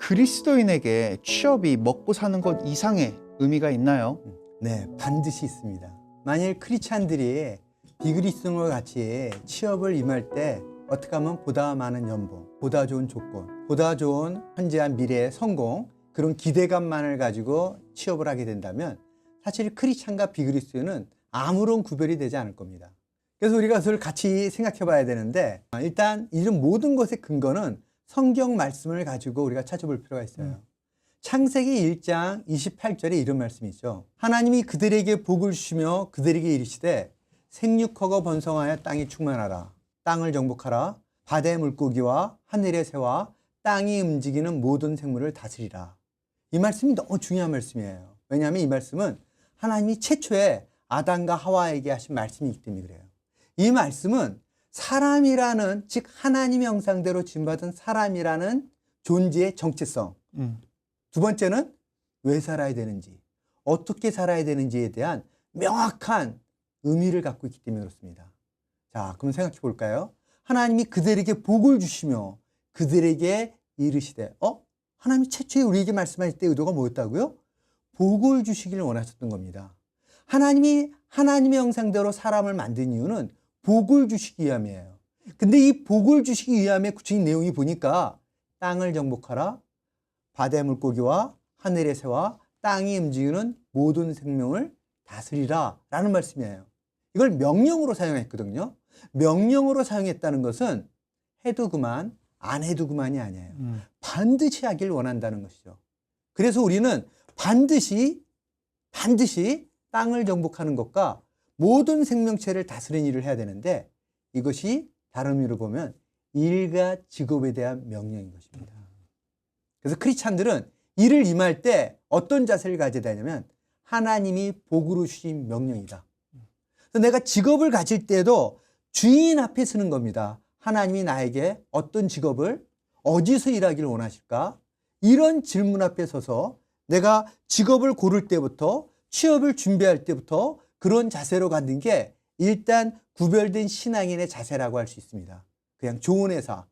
그리스도인에게 취업이 먹고 사는 것 이상의 의미가 있나요? 네, 반드시 있습니다. 만일 크리스찬들이 비그리스도인과 같이 취업을 임할 때 어떻게 하면 보다 많은 연봉, 보다 좋은 조건, 보다 좋은 현재와 미래의 성공, 그런 기대감만을 가지고 취업을 하게 된다면 사실 크리스찬과 비그리스도인은 아무런 구별이 되지 않을 겁니다. 그래서 우리가 그것을 같이 생각해 봐야 되는데, 일단 이런 모든 것의 근거는 성경 말씀을 가지고 우리가 찾아볼 필요가 있어요. 창세기 1장 28절에 이런 말씀이 있죠. 하나님이 그들에게 복을 주시며 그들에게 이르시되 생육하고 번성하여 땅이 충만하라. 땅을 정복하라. 바다의 물고기와 하늘의 새와 땅이 움직이는 모든 생물을 다스리라. 이 말씀이 너무 중요한 말씀이에요. 왜냐하면 이 말씀은 하나님이 최초에 아담과 하와에게 하신 말씀이기 때문에 그래요. 이 말씀은 사람이라는, 즉 하나님의 형상대로 지음받은 사람이라는 존재의 정체성, 두 번째는 왜 살아야 되는지, 어떻게 살아야 되는지에 대한 명확한 의미를 갖고 있기 때문에 그렇습니다. 자, 그럼 생각해 볼까요? 하나님이 그들에게 복을 주시며 그들에게 이르시되, 하나님이 최초에 우리에게 말씀하실 때 의도가 뭐였다고요? 복을 주시기를 원하셨던 겁니다. 하나님이 하나님의 형상대로 사람을 만든 이유는 복을 주시기 위함이에요. 근데 이 복을 주시기 위함의 구체적인 내용이 보니까 땅을 정복하라, 바다의 물고기와 하늘의 새와 땅이 움직이는 모든 생명을 다스리라 라는 말씀이에요. 이걸 명령으로 사용했거든요. 명령으로 사용했다는 것은 해도 그만, 안 해도 그만이 아니에요. 반드시 하길 원한다는 것이죠. 그래서 우리는 반드시 땅을 정복하는 것과 모든 생명체를 다스리는 일을 해야 되는데, 이것이 다른 의미로 보면 일과 직업에 대한 명령인 것입니다. 그래서 크리스찬들은 일을 임할 때 어떤 자세를 가져야 되냐면 하나님이 복으로 주신 명령이다. 그래서 내가 직업을 가질 때도 주인 앞에 서는 겁니다. 하나님이 나에게 어떤 직업을, 어디서 일하기를 원하실까? 이런 질문 앞에 서서 내가 직업을 고를 때부터, 취업을 준비할 때부터 그런 자세로 갖는 게 일단 구별된 신앙인의 자세라고 할 수 있습니다. 그냥 좋은 회사,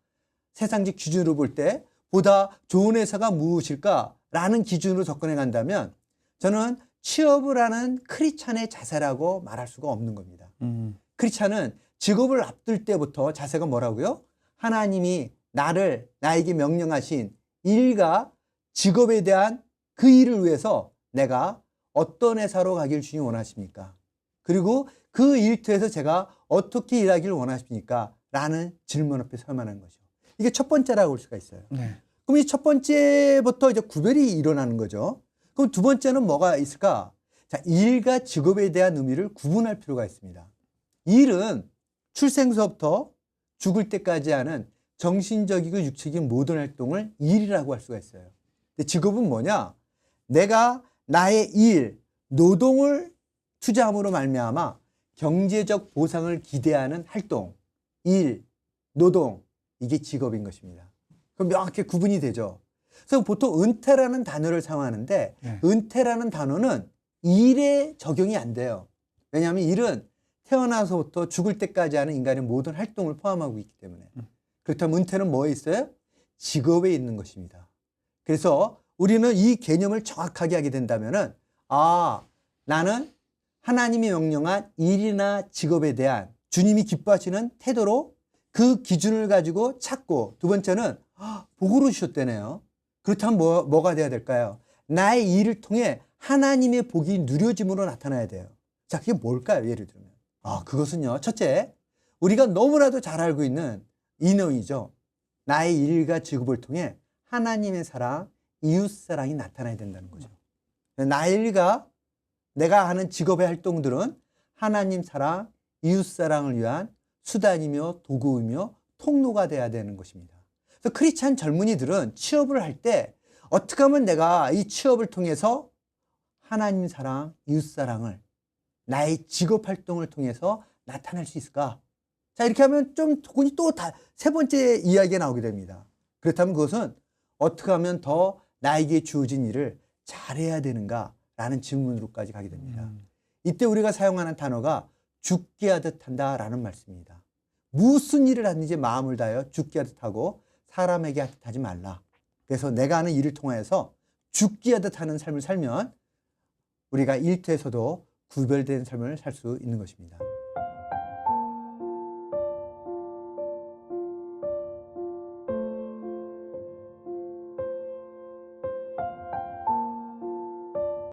세상적 기준으로 볼 때 보다 좋은 회사가 무엇일까라는 기준으로 접근해 간다면 저는 취업을 하는 크리스찬의 자세라고 말할 수가 없는 겁니다. 크리스찬은 직업을 앞둘 때부터 자세가 뭐라고요? 하나님이 나에게 명령하신 일과 직업에 대한 그 일을 위해서 내가 어떤 회사로 가길 주님 원하십니까? 그리고 그 일터에서 제가 어떻게 일하기를 원하십니까? 라는 질문 앞에 서야만 하는 거죠. 이게 첫 번째라고 볼 수가 있어요. 네. 그럼 이 첫 번째부터 이제 구별이 일어나는 거죠. 그럼 두 번째는 뭐가 있을까? 자, 일과 직업에 대한 의미를 구분할 필요가 있습니다. 일은 출생서부터 죽을 때까지 하는 정신적이고 육체적인 모든 활동을 일이라고 할 수가 있어요. 근데 직업은 뭐냐? 내가 나의 일, 노동을 투자함으로 말미암아 경제적 보상을 기대하는 활동, 일, 노동, 이게 직업인 것입니다. 그럼 명확히 구분이 되죠. 그래서 보통 은퇴라는 단어를 사용하는데 은퇴라는 단어는 일에 적용이 안 돼요. 왜냐하면 일은 태어나서부터 죽을 때까지 하는 인간의 모든 활동을 포함하고 있기 때문에. 그렇다면 은퇴는 뭐에 있어요? 직업에 있는 것입니다. 그래서 우리는 이 개념을 정확하게 하게 된다면은, 나는 하나님이 명령한 일이나 직업에 대한 주님이 기뻐하시는 태도로 그 기준을 가지고 찾고, 두 번째는 복으로 주셨다네요. 그렇다면 뭐가 돼야 될까요? 나의 일을 통해 하나님의 복이 누려짐으로 나타나야 돼요. 자, 그게 뭘까요? 예를 들면 그것은요, 첫째, 우리가 너무나도 잘 알고 있는 이 내용이죠. 나의 일과 직업을 통해 하나님의 사랑, 이웃사랑이 나타나야 된다는 거죠. 나의 일과 내가 하는 직업의 활동들은 하나님 사랑, 이웃사랑을 위한 수단이며 도구이며 통로가 돼야 되는 것입니다. 그래서 크리스찬 젊은이들은 취업을 할 때 어떻게 하면 내가 이 취업을 통해서 하나님 사랑, 이웃사랑을 나의 직업 활동을 통해서 나타낼 수 있을까? 자, 이렇게 하면 좀 또 세 번째 이야기가 나오게 됩니다. 그렇다면 그것은 어떻게 하면 더 나에게 주어진 일을 잘해야 되는가라는 질문으로까지 가게 됩니다. 이때 우리가 사용하는 단어가 죽게 하듯 한다라는 말씀입니다. 무슨 일을 하든지 마음을 다하여 죽게 하듯 하고 사람에게 하듯 하지 말라. 그래서 내가 하는 일을 통해서 죽기 하듯 하는 삶을 살면 우리가 일터에서도 구별된 삶을 살 수 있는 것입니다.